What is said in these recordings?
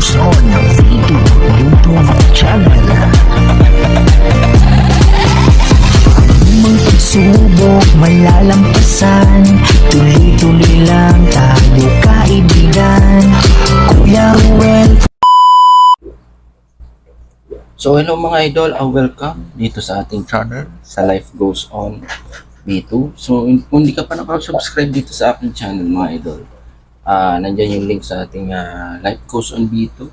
goes on Vito YouTube channel. Anumang pagsubok malalampasan, tuloy-tuloy lang tayo kaibigan. Kuya Ruel. So hello mga idol, welcome dito sa ating channel sa Life Goes On B2. So kung hindi ka pa nakasubscribe dito sa aking channel mga idol, nandyan yung link sa ating Life Goes On B2.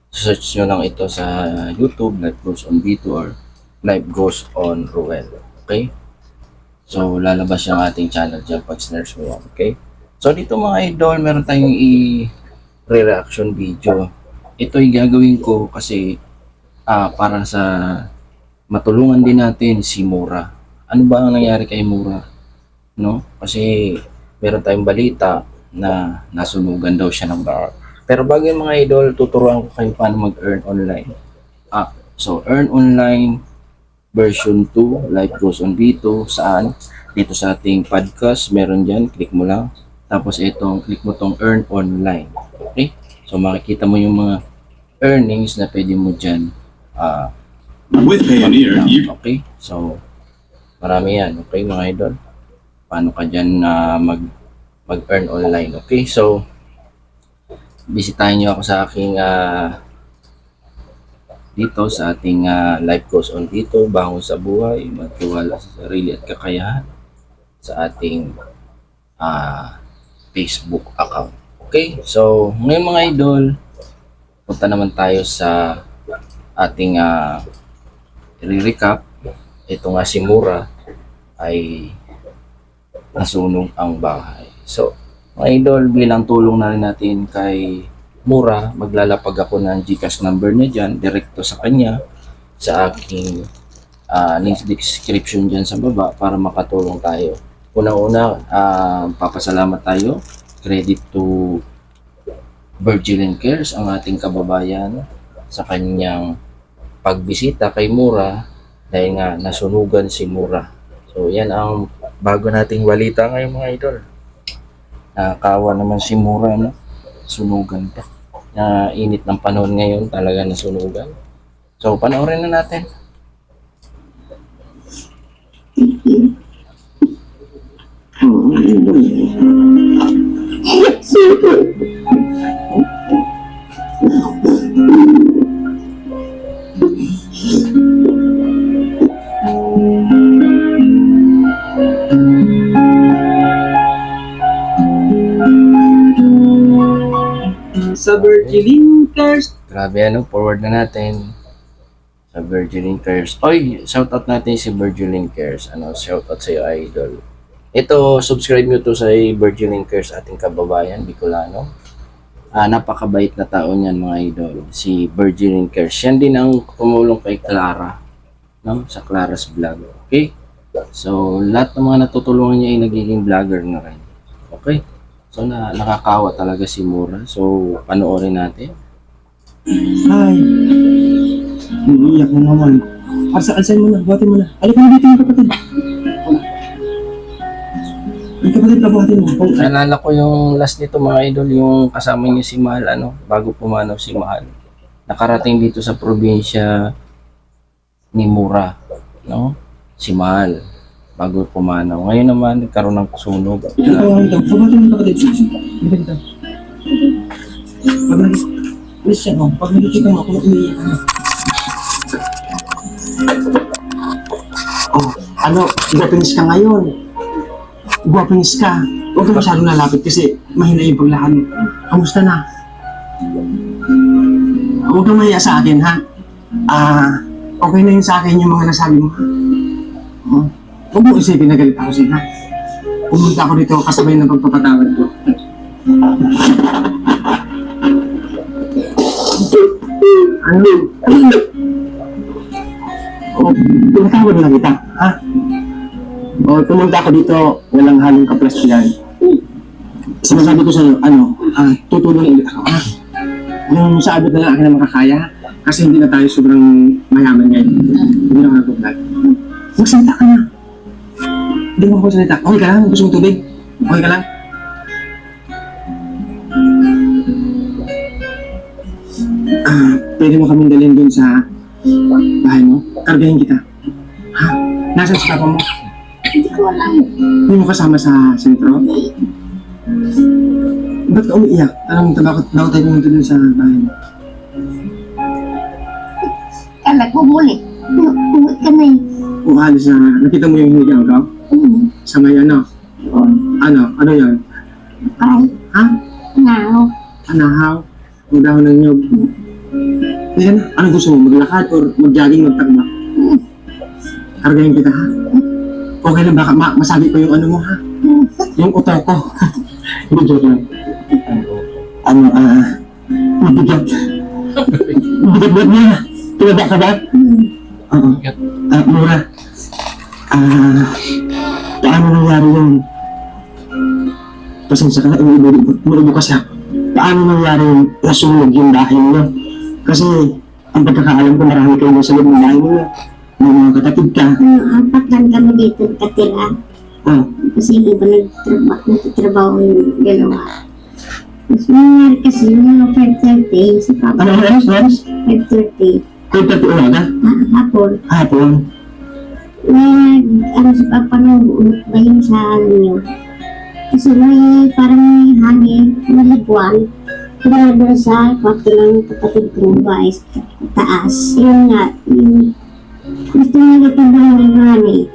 Search nyo lang ito sa YouTube, Life Goes On B2 or Life Goes On Ruel. Okay? So lalabas yung ating channel dyan pag search mo yan. Okay? So dito mga idol, meron tayong i-reaction video. Ito yung gagawin ko kasi para sa matulungan din natin si Mura. Ano ba ang nangyari kay Mura? No? Kasi meron tayong balita na nasunugan daw siya ng bar. Pero bago yung mga idol, tuturuan ko kayo paano mag-earn online. So earn online version 2, Life Goes On B2, saan? Dito sa ating podcast, meron dyan, click mo lang. Tapos click mo tong earn online. Okay? So makikita mo yung mga earnings na pwede mo dyan with Payoneer, okay, so marami yan. Okay mga idol, paano ka dyan mag-earn online. Okay, so bisitahin nyo ako sa aking dito sa ating Life Goes On dito, bangon sa buhay, magtiwala sa sarili at kakayahan, sa ating Facebook account. Okay, so ngayon mga idol, punta naman tayo sa ating i-recap. Ito nga si Mura ay nasunog ang bahay. So mga idol, bilang tulong na rin natin kay Mura, maglalapag ako ng GCash number niya dyan, direkto sa kanya, sa aking link description dyan sa baba para makatulong tayo. Una-una, papasalamat tayo, credit to Virgilin Cares, ang ating kababayan, sa kanyang pagbisita kay Mura dahil nga nasunugan si Mura. So yan ang bago nating balita ngayon mga idol. Nakakawa naman si Mura, no? Sunugan pa. Init ng panahon ngayon, talaga nasunugan. So panoorin na natin. Sa Virgilin Cares. Grabe forward na natin sa Virgilin Cares. Oy, shoutout natin si Virgilin Cares. Shoutout sa iyo idol. Ito, subscribe nyo to sa Virgilin Cares, ating kababayan, Bicolano. Napakabait na tao niyan mga idol. Si Virgilin Cares. Yan din ang tumulong kay Clara, no? Sa Clara's Vlog. Okay? So, lahat ng mga natutulungan niya ay nagiging vlogger na rin. Okay? So, nakakawa talaga si Mura. So, panoorin natin. Ay, iiyak mo naman. Alsay mo na, buhatin mo na. Alika na dito yung kapatid. Yung kapatid na buhatin mo. Naalala ko yung last nito mga idol, yung kasama niya si Mahal, bago pumanaw si Mahal. Nakarating dito sa probinsya ni Mura, no? Si Mahal, bago pumanaw. Ngayon naman, nagkaroon ng sunog. Ito, buhatin mo yung kapatid. Dito, dito. Listen, pag nakikita mo ako, umiiyak ka. Guwapinis ka ngayon. Guwapinis ka. Huwag ka masyadong lalapit kasi mahina yung paglakad mo. Kamusta na? Huwag kang mahiya sa akin, ha? Okay na yun sa akin yung mga nasabi mo, ha? Huwag mo isipin na galit ako sa'yo, ha? Pumunta ako dito kasabay ng pagpapatawad ko. Ano? Pinatawad na kita, ha? Pumunta ako dito, walang halong kaplastikan. Sinasabi ko sa'yo, tutulong ulit ako, ha? Yung sa abot na lang akin na makakaya, kasi hindi na tayo sobrang mayaman ngayon. Hindi na ako nag-vlog. Magsalita ka na. Hindi mo ako salita. Okay ka lang? Gusto mong tubig? Okay ka lang? pwede mo kaming dalhin dun sa bahay mo? Kargahin kita. Ha? Nasaan si papa mo? Hindi ko alam. Hindi mo kasama sa sentro? Ba't ka umiiyak? Anong bakit tayo pumunta dun sa bahay mo? Kala ko muli. Uwi ka na eh. O alis na, nakita mo yung hinigang ka? Sa may ano? Ano yan? Ay, Ha? now. Anahaw? Ang dahon ng nyog? Yan, ano gusto mo? Maglakad or mag-jogging, magtakba? Kargahin kita ha? Okay lang, baka masabi ko yung ano mo ha? Yung utak ko. Hindi, joke lang. Mabigat. Mabigat niya. Tulada ka ba? Oo. Mura. Paano nangyari yung... Pasensya ka na, umuubo kasi ako. Paano nangyari yung nasunog yung bahay niyo? Kasi, ang pagkakaalam ko, marami kayo sa loob ng bahay niyo. May mga katapid ka. Apat lang kami dito katira. Oh, Kasi iba nagtatrabaho yung dalawa. Mas nangyari kasi mga 5:30 si Papa. ano, 5:30. Kaya pati umaga? Hapon. Hapon. Ano si Papa nang bahin sa ano yun. Kasi may parang may hangin, malagwan. Kaya doon sa kwarto ng kapatid kong bahay sa taas. Yun nga, gusto niya itong ng hangin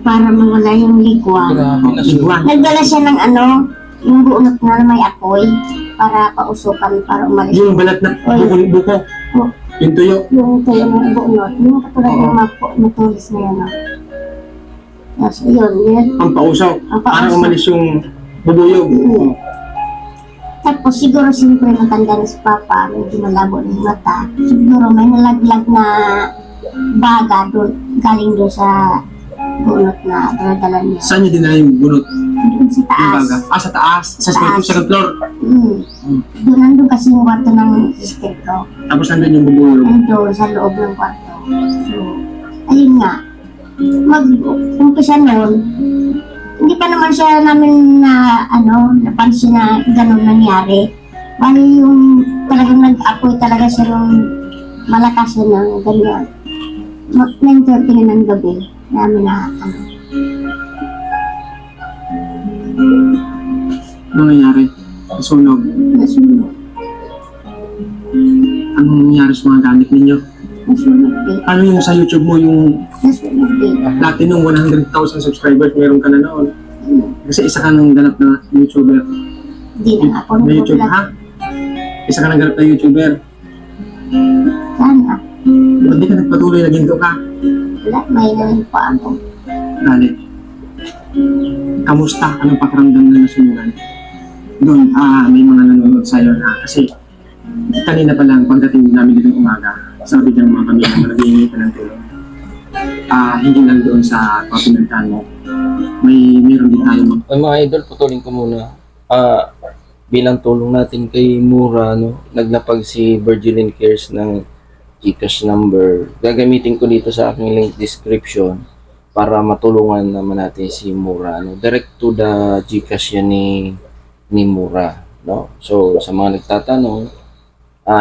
para mawala yung ligwan. Grabe na Ligwan. Nagdala siya ng ano, yung buonot na may apoy para pausukan, para umalis. Yung balat na buko. Oh, Yung tuyo. yung tayo ng buonot, yung katulad ng matulis na yan. Yes, yun. Ang pausaw. Ang pausaw. Para umalis yung bubuyog. Mm. Tapos siguro siyempre matanda na si Papa, medyo malabo ng mata. Siguro may nalaglag na baga doon, galing doon sa bunot na daladala niya. Saan niya dinala yung bunot? Doon sa Yung taas. baga? Sa taas. Sa Taas. second floor. Doon nandun kasi yung kwarto ng sister ko. Tapos nandun yung bubuyog. Nandun sa loob ng kwarto. So, ayun nga. Mag-umpisa noon, hindi pa naman siya namin na napansin na gano'n nangyari. Bali yung talagang nag-apoy talaga siya nung malakas yun ng ganyan. 9:30 na ng gabi namin na Ano nangyari? Nasunog. nasunod. Anong nangyari sa mga gamit ninyo? Nasunod din. Ano yung sa YouTube mo yung Nasunod din. dati nung 100,000 subscribers meron ka na noon? Kasi isa ka nang ganap na YouTuber. Hindi na ako Na YouTube nagbubulag. ha? Isa ka nang ganap na YouTuber. Sana. Ba't di ka nagpatuloy na ginto ka? Wala, may namin pa ako. Dali. Kamusta? Anong pakiramdam na nasunugan? Doon, may mga nanonood sa'yo na kasi kanina pa lang pagdating namin dito ng umaga, sabi ng mga pamilya na nag-iingi ka ng tulong. Hindi lang doon sa kapinantahan mo. Meron din tayo Ay, mga idol, putulin ko muna. Bilang tulong natin kay Mura, naglapag si Virgilin Cares ng GCash number. Gagamitin ko dito sa aking link description para matulungan naman natin si Mura. Direct to the GCash yan ni Mura. So, sa mga nagtatanong,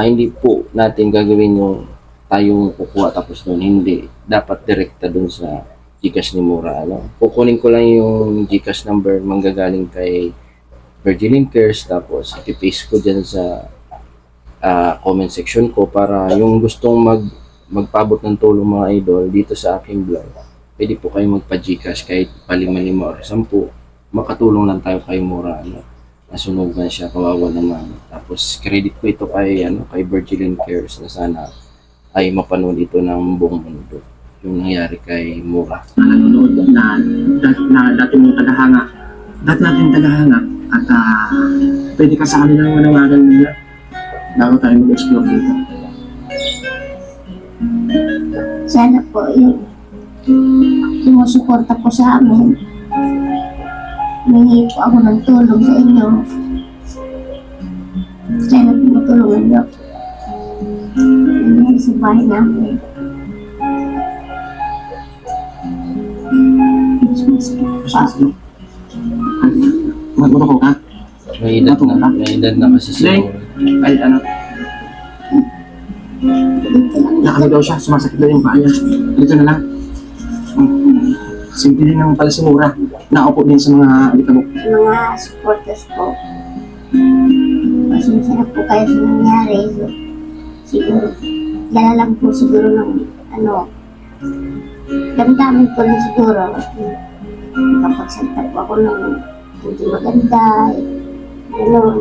hindi po natin gagawin yung tayong kukuha tapos nun. Hindi. Dapat direkta dun sa GCash ni Mura. Kukunin ko lang yung GCash number manggagaling kay Virgilin Cares, tapos i-paste ko dyan sa comment section ko para yung gustong magpabot ng tulong mga idol dito sa aking vlog, pwede po kayo magpa-GCash kahit pa 5 or 10, makatulong lang tayo kay Mura. Nasunugan siya, kawawa naman. Tapos credit ko ito kay Virgilin Cares na sana ay mapanood ito ng buong mundo yung nangyari kay Mura. nanonood na dati mong tagahanga. Dati natin tagahanga at pwede ka sa kanila manawagan nila bago tayo mag-explore dito. Sana po yung sumusuporta po sa amin. Humingi po ako ng tulong sa inyo. Sana po matulungan niyo. Nangyari sa bahay namin. Magmuro ko ka? May edad na kasi si Leng. Mura. Ay, ano? Dito lang. Nakano daw siya, sumasakit daw yung paa niya. Dito na lang. Simple din naman pala si Mura. Naupo din sa mga alikabok. Sa mga supporters ko. Pasensya na po kayo sa nangyari. So, siguro, dala lang po siguro ng ano, damdamin ko na siguro. Nakapagsalita po ako ng hindi maganda. Gano'n.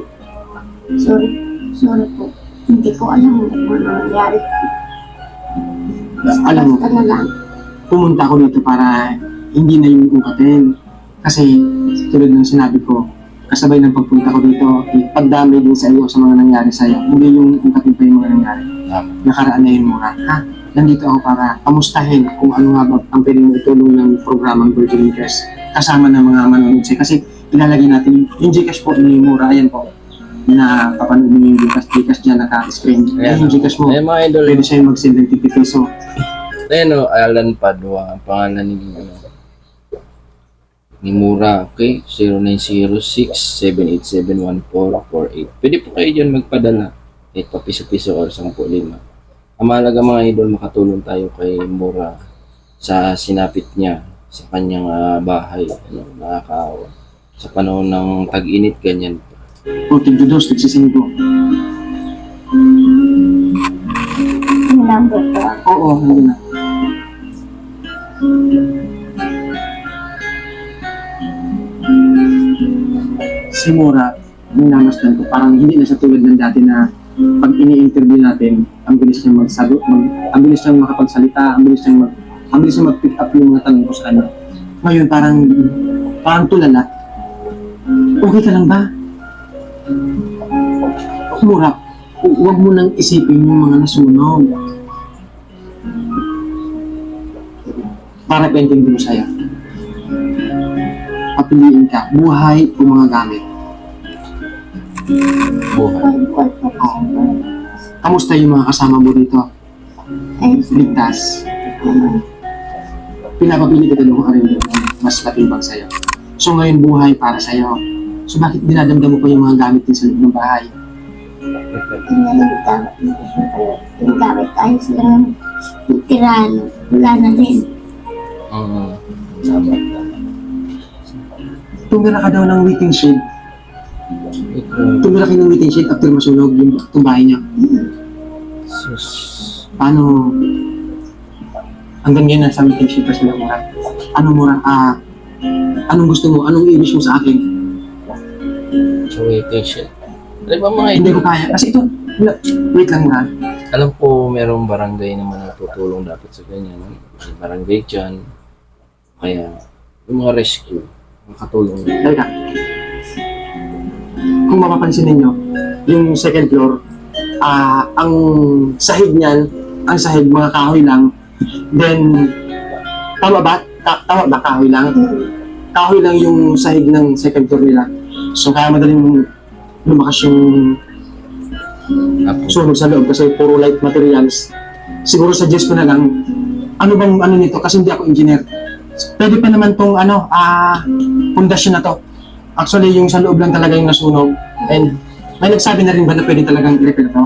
Sorry po. Hindi ko alam kung ano nangyari. Alam mo, Basta na lang. pumunta ako dito para hindi na yung ungkatin. Kasi tulad ng sinabi ko, kasabay ng pagpunta ko dito, pagdami din sa iyo sa mga nangyari sa iyo. Hindi yung ungkatin pa yung mga nangyari. Tama. Nakaraan na yun muna. Ha? Nandito ako para kamustahin kung ano nga ba ang pwedeng itulong ng programang Virgin Cares kasama ng mga manonood siya. Kasi ilalagay natin yung Gcash po ni Mura. Ayan po. Na papanood mo yung Gcash dyan naka-screen. Ayan yung Gcash mo. Ayan mga idol. Pwede sa'yo mag-send ng 50 peso. Ayan o, Alan Padua. Ang pangalan ni Mura. Okay? 0906-787-1448. Pwede po kayo dyan magpadala. Kahit pa piso-piso or 10-5. Ang mahalaga mga idol, makatulong tayo kay Mura sa sinapit niya sa kanyang bahay. Ano, nakakaawa. Sa panahon ng tag-init, ganyan. O, tigdo-dos, tig-5. Yung number ko. Oo, hindi na. Si Mura, minamasdan ko, parang hindi na siya tulad ng dati na pag ini-interview natin, ang bilis niyang ang bilis niyang makapagsalita, ang bilis niyang mag-pick up yung mga tanong ko sa kanya. Ngayon, parang tulala. Okay ka lang ba? Mura, huwag mo nang isipin yung mga nasunog. Para paintindi mo sa'yo. Papiliin ka, buhay o mga gamit. Buhay. Call po kasi. Kamusta yung mga kasama mo dito? Ay, Ligtas. Pinapapili kita doon ka rin doon. Mas matimbang sa'yo. So ngayon buhay para sa'yo. So bakit dinadamdam mo pa yung mga gamit din sa loob ng bahay? yung gamit tayo sila ng tirano. Wala na din. Tama. Tumira ka daw ng waiting shed. Ito, Tumira kayo ng waiting shed after masunog yung bahay niya. sus. Paano? Hanggang ngayon nasa waiting shed pa sila Mura. Ano Mura? Anong gusto mo? Anong i-wish mo sa akin? So, waiting shit. Alam ba mga Hindi idol? ko kaya. Kasi ito, wait lang Mura. Alam ko merong barangay naman na tutulong dapat sa ganyan. May barangay dyan. Kaya, yung mga rescue, makatulong. Halika. Kung mapapansin ninyo, yung second floor, ang sahig niyan, ang sahig mga kahoy lang. Then, tama ba? Tama ba kahoy lang? Kahoy lang yung sahig ng second floor nila. So, kaya madaling lumakas yung sunog sa loob kasi puro light materials. Siguro suggest ko na lang, ano bang ano nito? Kasi hindi ako engineer. Pwede pa naman tong pundasyon na to. Actually, yung sa loob lang talaga yung nasunog. And may nagsabi na rin ba na pwede talagang i-repair to?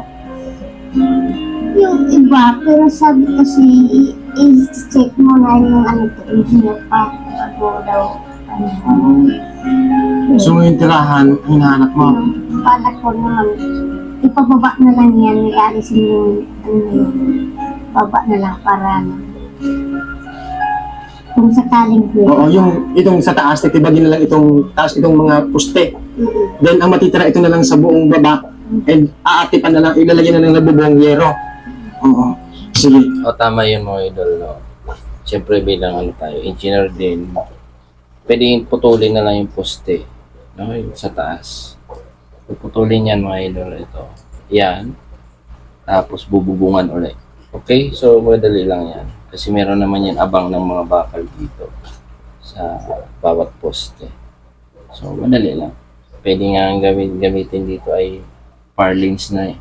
Yung iba, pero sabi kasi i-check mo na yung ano to, engineer pa. Bago daw, So ngayon tirahan, ang hinahanap mo. Balak ko naman, ipababa na lang yan, may alis yung baba na lang para kung sakaling Oo, yung itong sa taas, titibagin na lang itong taas, itong mga poste. Then ang matitira ito na lang sa buong baba. And aatipan na lang, ilalagyan na lang ng bubong yero. Oo. Sige. O, tama yun mga idol. No? Siyempre bilang ano tayo, engineer din, pwedeng putulin na lang yung poste. No? Yung sa taas. Puputulin yan mga idol. Ito. Yan. Tapos bububungan ulit. Okay? So, madali lang yan. Kasi meron naman yan abang ng mga bakal dito sa bawat poste. So, madali lang. Pwede nga ang gamitin dito ay parlings na eh.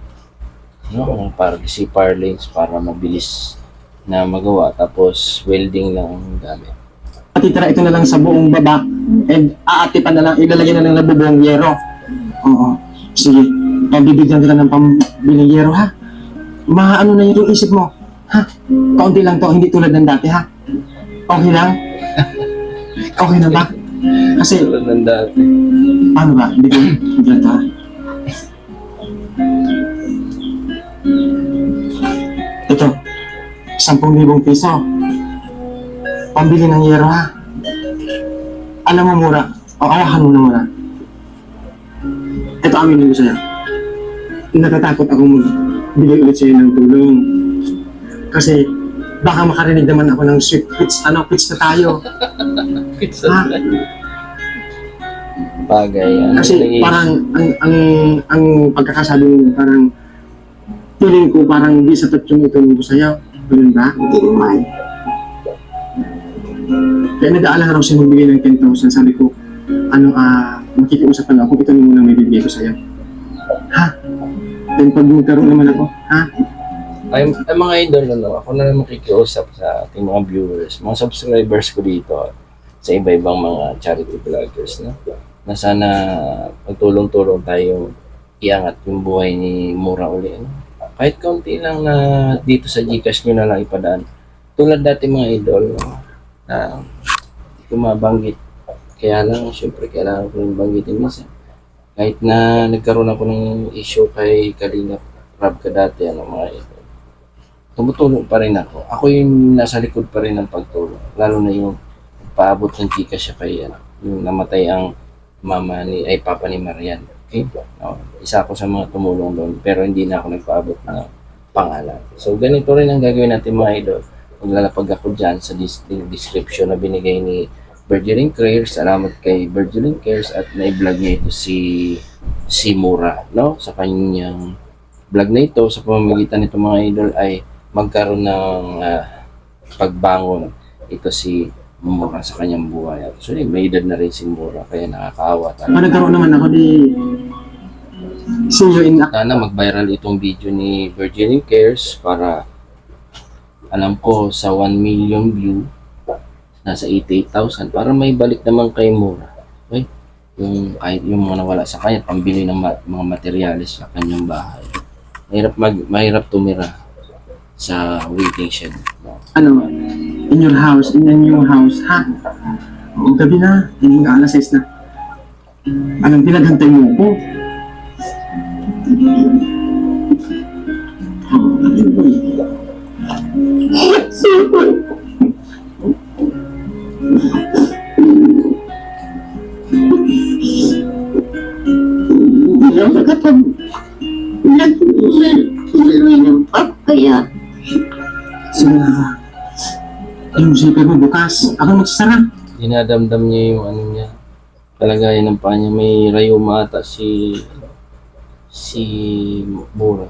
No? Si parlings para mabilis na magawa. Tapos, welding lang ang gamit. Matitira ito na lang sa buong baba. And aatipan na lang, ilalagyan na lang ng bubong yero. Oo. Sige. Bibigyan kita ng pambiling yero ha. maano na yung isip mo. Ha? Kaunti lang to, hindi tulad ng dati, ha? Okay lang? Okay na ba? Kasi, Tulad ng dati. paano ba? Hindi ko, hindi lang to, ha? Ito, 10,000 piso. Pambili ng yero, ha? Alam mo mura, o awakan mo na mura. Ito aminin ko sa'yo. Natatakot ako magbigay ulit sa'yo ng tulong. Kasi baka makarinig naman ako ng sweet pitch na tayo. Pizza Ha? Bagay. Kasi parang ang pagkakasabi mo parang feeling ko parang di sapat yung itulong ko sa'yo. Ganun ba? Hindi naman. Kaya nag-aalala raw siya magbigay ng 10,000. Sabi ko, makikiusap na ako, ito na muna may bibigay ko sa'yo. Ha? Then pag magkaroon naman ako, ha? Ay mga idol, ako na lang makikiusap sa ating mga viewers, mga subscribers ko dito sa iba-ibang mga charity vloggers na sana magtulong-tulong tayo iangat yung buhay ni Mura uli. Kahit kaunti lang na dito sa Gcash nyo na lang ipadaan. Tulad dati mga idol, na hindi ko mabanggit. Kaya lang, syempre, kailangan ko yung banggitin minsan. Kahit na nagkaroon ako ng issue kay Kalinga Rab ka dati, mga idol. Tumutulong pa rin ako. Ako yung nasa likod pa rin ng pagtulong. Lalo na yung paabot ng Gcash siya kay yung namatay ang papa ni Marian. Okay? No, isa ako sa mga tumulong doon, pero hindi na ako nagpaabot ng pangalan. So, ganito rin ang gagawin natin mga idol. Maglalapag ako dyan sa description na binigay ni Bergerin Cares. Salamat kay Bergerin Cares at na-vlog niya ito si Mura, no? Sa kanyang vlog na ito, sa pamamagitan nito mga idol ay magkaroon ng pagbangon ito si Mura sa kanyang buhay. Actually, may edad na rin si Mura, kaya nakakaawa Pag talaga. nagkaroon naman ako di see you in Sana mag-viral itong video ni Virginie Cares para alam ko sa 1 million view nasa 88,000 para may balik naman kay Mura. Okay? Yung kahit yung mga nawala sa kanya pambili ng mga materyales sa kanyang bahay. Mahirap tumira sa waiting shed. No? in your house, in a new house, ha? O gabi na, hindi nga alas 6 na. Anong pinaghantay mo ko? Hindi ako nagtuloy ng papaya. Sige na. Yung zipper mo bukas, ako magsasara. Dinadamdam niya yung niya. Kalagayan ng paa niya. May rayuma ata si Mura.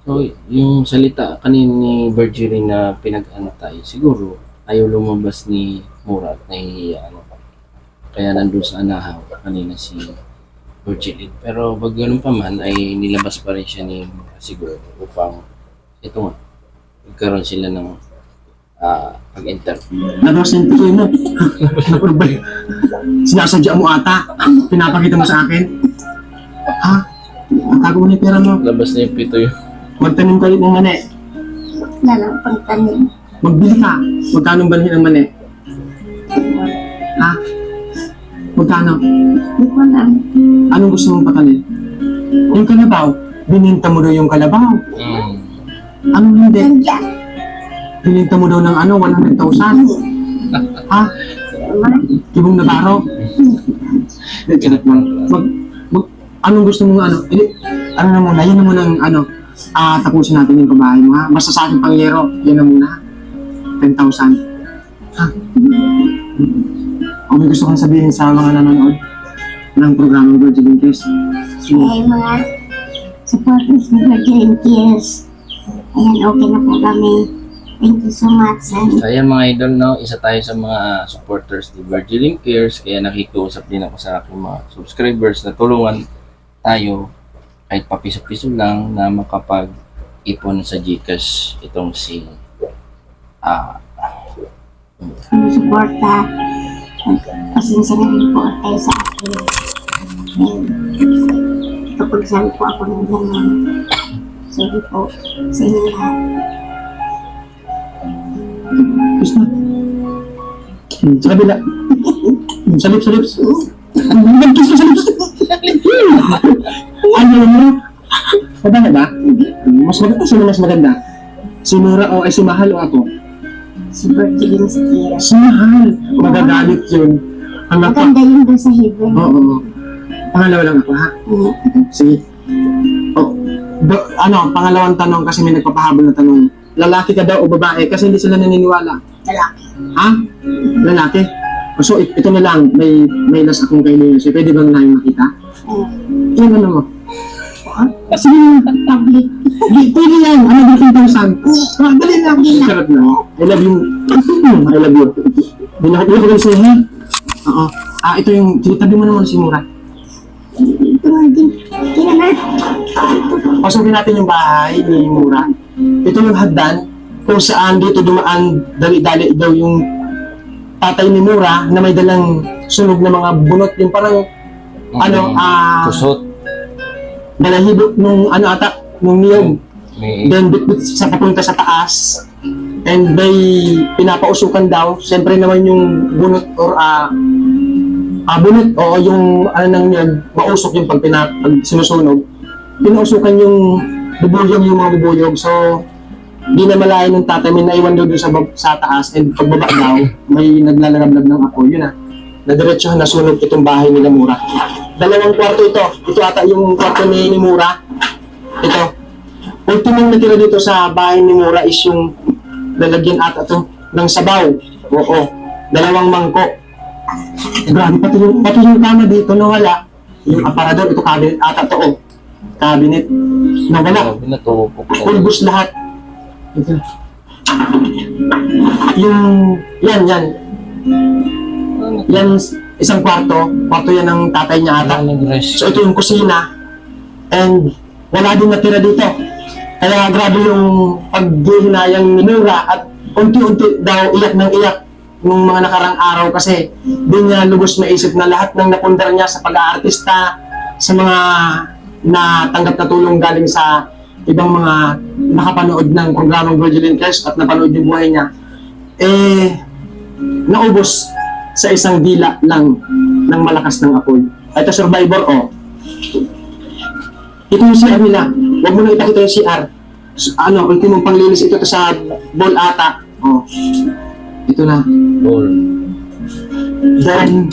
So, yung salita kanina ni Virginie na pinag-antay, siguro ayaw lumabas ni Mura at nahihiya. Kaya nandun sa anahaw kanina si Virginie. Pero pag ganun pa man, ay nilabas pa rin siya ni Mura siguro upang ito nga, magkaroon sila ng pag-interview. Nadosin ko yun, no? Nakurbay. Sinasadya mo ata. Pinapakita mo sa akin. Ha? Tago mo na yung pera mo. Labas na yung pito yun. Magtanim ka ulit ng mani. Na lang pagtanim. Magbili ka. Magkano balhin ng mani? Ha? Magkano? Hindi ko lang. Anong gusto mong patanim? Yung kalabaw. Bininta mo daw yung kalabaw. Anong hindi? Nandiyan. Bininta mo daw ng 100,000. Ha? Kibong nabaro. Kinat mo. Anong gusto mong ano na muna, yun na muna tapusin natin yung pabahay mo, ha? Basta sa akin pangyero, yun na muna. 10,000. Ha? O may gusto kang sabihin sa mga nanonood ng programang Virgin Kiss? Ay, mga supporters ni Virgin Kiss. Ayan, okay na po kami. Thank you so much. So, ayan mga idol, no? Isa tayo sa mga supporters ni Virgin Cares, kaya nakikiusap din ako sa aking mga subscribers na tulungan tayo kahit papiso-piso lang na makapag-ipon sa Gcash itong si Suporta. Pasensya na rin po tayo sa akin. And kapag sabi po ako ng gano'n, Sorry po sa inyo lahat. Kiss na. Sa kabila. Sa lips, sa lips. Nag-kiss ka sa lips. Ano mo? Maganda ba? Mas maganda. Sino mas maganda? Si Nora o ay si Mahal o ako? Si birthday din si Kira. Si Mahal. Magagalit yun. Anak ko. Maganda yun doon sa heaven. Oo. Pangalawa lang ako, ha? Sige. Oh, pangalawang tanong kasi may nagpapahabol na tanong. Lalaki ka daw o babae? Kasi hindi sila naniniwala. Lalaki. Ha? Lalaki? So, ito na lang. May last akong kay Leo. So, pwede bang namin makita? Ilan ano mo? Sige na. Public. Pwede yan. Ano ba 10,000? Dali lang. Sarap na. I love you. I love you. Hindi ko kayo sa'yo, ha? Oo. Ito yung, tabi mo naman si Mura. Ito nga din. Kaya na. Pasukin natin yung bahay ni Mura. Ito yung hagdan kung saan dito dumaan dali-dali daw yung tatay ni Mura na may dalang sunog na mga bunot. Yung parang, Kusot. balahibo nung nung niyog. May Then bit sa papunta sa taas. And may pinapausukan daw. Siyempre naman yung bunot or bunot o yung ng niyog, mausok yung pag sinusunog. Pinausukan yung bubuyog, yung mga bubuyog. So, di na malayan ng tatay, may naiwan daw doon sa taas. And pagbaba daw, may naglalagablab ng apoy. Yun na. Nadiretso na sunog itong bahay nila Mura. Dalawang kwarto ito. Ito ata yung kwarto ni Mura. Ito. Ultimong natira dito sa bahay ni Mura is yung lalagyan ata to ng sabaw. Oo. Dalawang mangko. Grabe, pati yung kama dito nawala. Yung aparador, ito cabinet ata to. Oh. Cabinet. Nawala. Binatupok. Pulbos lahat. Ito. Yung, yan. Yan, isang kwarto. Kwarto yan ng tatay niya ata. So ito yung kusina. And wala din natira dito. Kaya grabe yung paghihinayang ni Mura at unti-unti daw iyak ng iyak nung mga nakarang araw kasi di niya lubos maisip na lahat ng napundar niya sa pag-aartista, sa mga natanggap na tulong galing sa ibang mga nakapanood ng programang Virgin Quest at napanood yung buhay niya, naubos sa isang dila lang ng malakas ng apoy. Ito survivor, ito yung CR nila. Huwag mo na ipakita yung CR. Ultimong panglinis ito sa ball ata. Ito na. Ball. Then,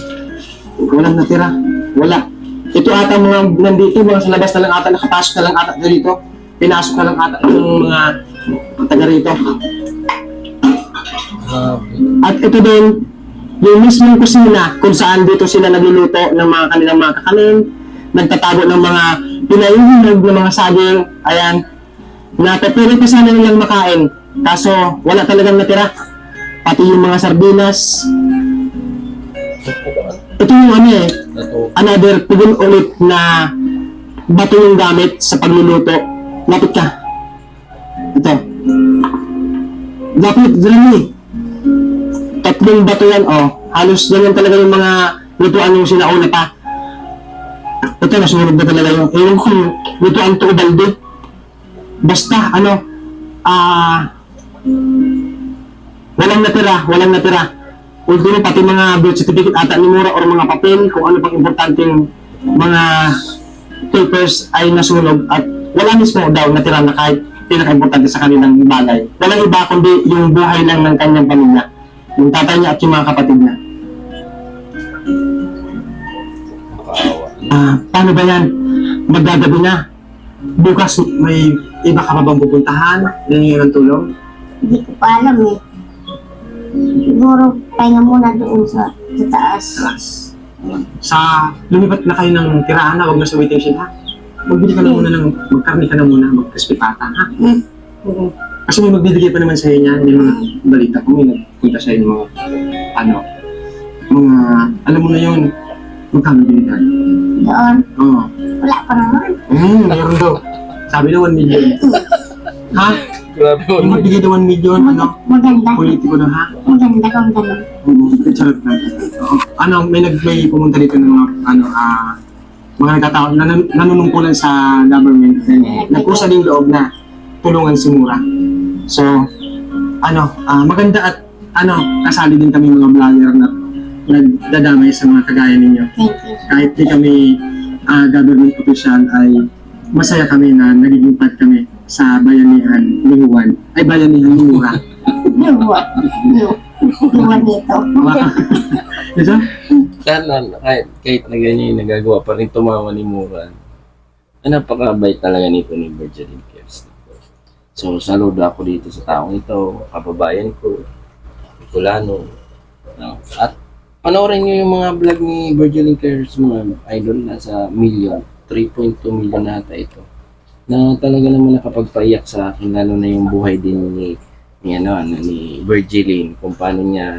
walang natira. Wala. Ito ata mga nandito, mga sa labas na lang ata, nakapasok na lang ata dito. Pinasok na lang ata yung mga taga rito. At ito din, yung mismong kusina kung saan dito sila nagluluto ng mga kanilang mga kakanin, nagtatago ng mga pinayuhinog ng mga saging, ayan, na pepirito sana nilang makain. Kaso, wala talagang natira. Pati yung mga sardinas. Ito yung another tugon ulit na bato yung gamit sa pagluluto. Lapit ka. Ito. Lapit, dali. Tatlong bato yan, halos ganyan talaga yung mga lutuan yung sinauna pa. Ito, nasunod na talaga yung ewan ko, lutuan to ubalde. Basta, walang natira. Ultimo, pati mga birth certificate ata ni Mura or mga papel, kung ano pang importanteng mga papers ay nasunog at wala mismo daw natira na kahit pinaka-importante sa kanilang bagay. Walang iba kundi yung buhay lang ng kanyang pamilya. Yung tatay niya at yung mga kapatid niya. Paano ba yan? Magdagabi na. Bukas may iba ka pa bang pupuntahan? Nangyayang ng tulong? Hindi ko pa alam eh. Siguro, pahinga muna doon sa taas. Lumipat na kayo ng tirahan na, huwag na sa waiting shed, ha? Magbili ka na muna magkarni ka na muna, mag-crispy pata, ha? Kasi may magbibigay pa naman sa'yo niya, yung mga balita ko, may nagpunta sa'yo yung mga, alam mo na yun, magkano binigay? Doon. Oo. Wala pa naman. Mayroon daw. Sabi na 1 million. Ha? Grabe Yung magbigay na 1 million, Maganda. politiko na, ha? Maganda kung gano'n. Charot na. Oo. May pumunta dito ng mga, mga nagtatao, nanunungkulan sa government. Nag-usap saling loob na tulungan si Mura. So, maganda at kasali din kami mga vlogger na nagdadamay sa mga kagaya ninyo. Thank you. Kahit di kami government official ay masaya kami na nagiging part kami sa bayanihan ni Juan. Ay, bayanihan ni Mura. Luwa. Luwa nito. Ito? Kahit na ganyan yung nagagawa pa rin tumawa ni Mura. Napakabait talaga nito ni Virgilin Cares. So, saludo ako dito sa taong ito, kababayan ko, Bicolano. No? At panoorin nyo yung mga vlog ni Virgilin Cares, mga idol, nasa million, 3.2 million na ata ito. Na talaga naman nakapagpaiyak sa akin, lalo na yung buhay din ni Virgilin, kung paano niya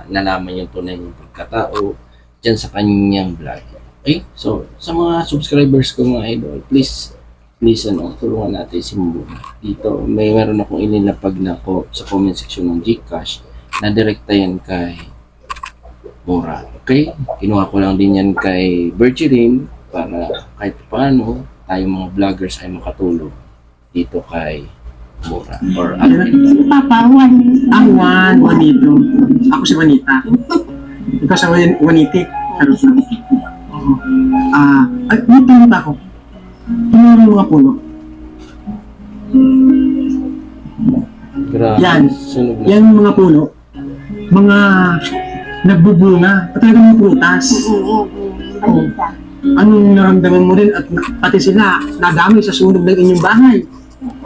nalaman yung tunay ng pagkatao dyan sa kanyang vlog. Okay? So, sa mga subscribers ko mga idol, please, tulungan natin si Mura. Dito, meron akong inilapag na po sa comment section ng Gcash na direkta yan kay Mura. Okay? Kinuha ko lang din yan kay Virgilin para kahit paano tayo mga vloggers ay makatulong dito kay Mura. Or Si Papa, Juan. Juanito. Ako si Juanita. Ikaw sa Juanitik. Charot lang. May tanong ako. Ano yung mga puno? grabe, Yan. sunog na. Yan mga puno. Mga nagbubunga. Talaga mga prutas. Balita. Anong naramdaman mo rin at pati sila nadami sa sunog ng inyong bahay?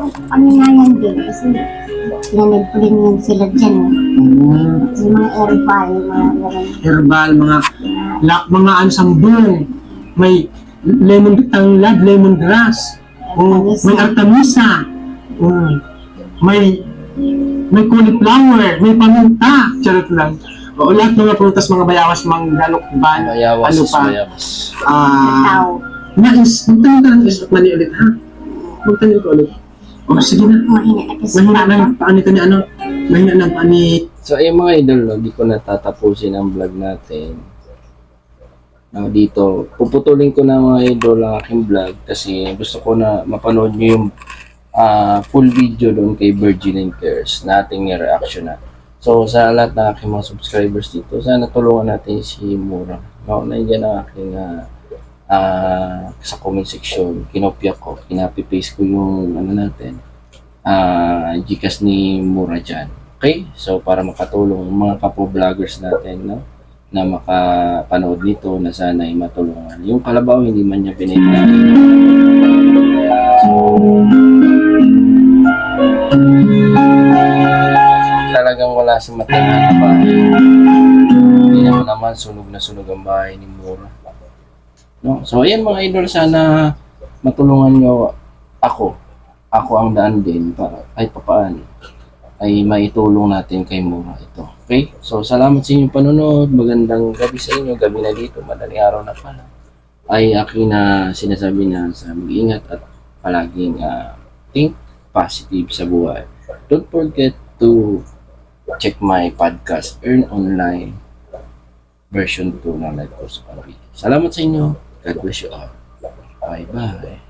Kami nga yan din. Kasi nanagpulin yun sila dyan. Kasi mga herbal, mga gano'n. Herbal, mga sambong, may lemon tanglad, lemongrass, may artemisa, may cauliflower, may paminta, charot lang. O lahat ng mga prutas, mga bayawas, mga galokban, Mayawas, ano pa. mayawas. Tao. Magtanong ka ng isot mani ulit, ha? Magtanong ka ulit. O, sige na. Mahina kasi si Mahina Papa. ng paani ka ni ano? Mahina ng paani. So, ayun mga idol, no, di ko natatapusin ang vlog natin. Dito, puputulin ko na mga idol ang aking vlog kasi gusto ko na mapanood nyo yung full video doon kay Virgilin Cares na ating reaction na. So, sa lahat ng aking mga subscribers dito, sana tulungan natin si Mura. No, nandiyan ang aking sa comment section, kinopya ko, kinapi-paste ko yung natin, Gcash ni Mura dyan. Okay? So, para makatulong mga kapo-vloggers natin, no? Na makapanood nito na sana ay matulungan. Yung kalabaw, hindi man niya binenta. So, talagang wala si matira na bahay. Hindi naman sunog na sunog ang bahay ni Mura. No? So, ayan mga idol, sana matulungan nyo ako. Ako ang daan din para kahit papaano ay maitulong natin kay Mura ito. Okay? So, salamat sa inyong panonood. Magandang gabi sa inyo. Gabi na dito. Madaling araw na pala. Ay aking na sinasabi na sa mag-ingat at palaging think positive sa buhay. Don't forget to check my podcast, Earn Online version 2 ng Life Course of Video. Salamat sa inyo. God bless you all. Bye-bye.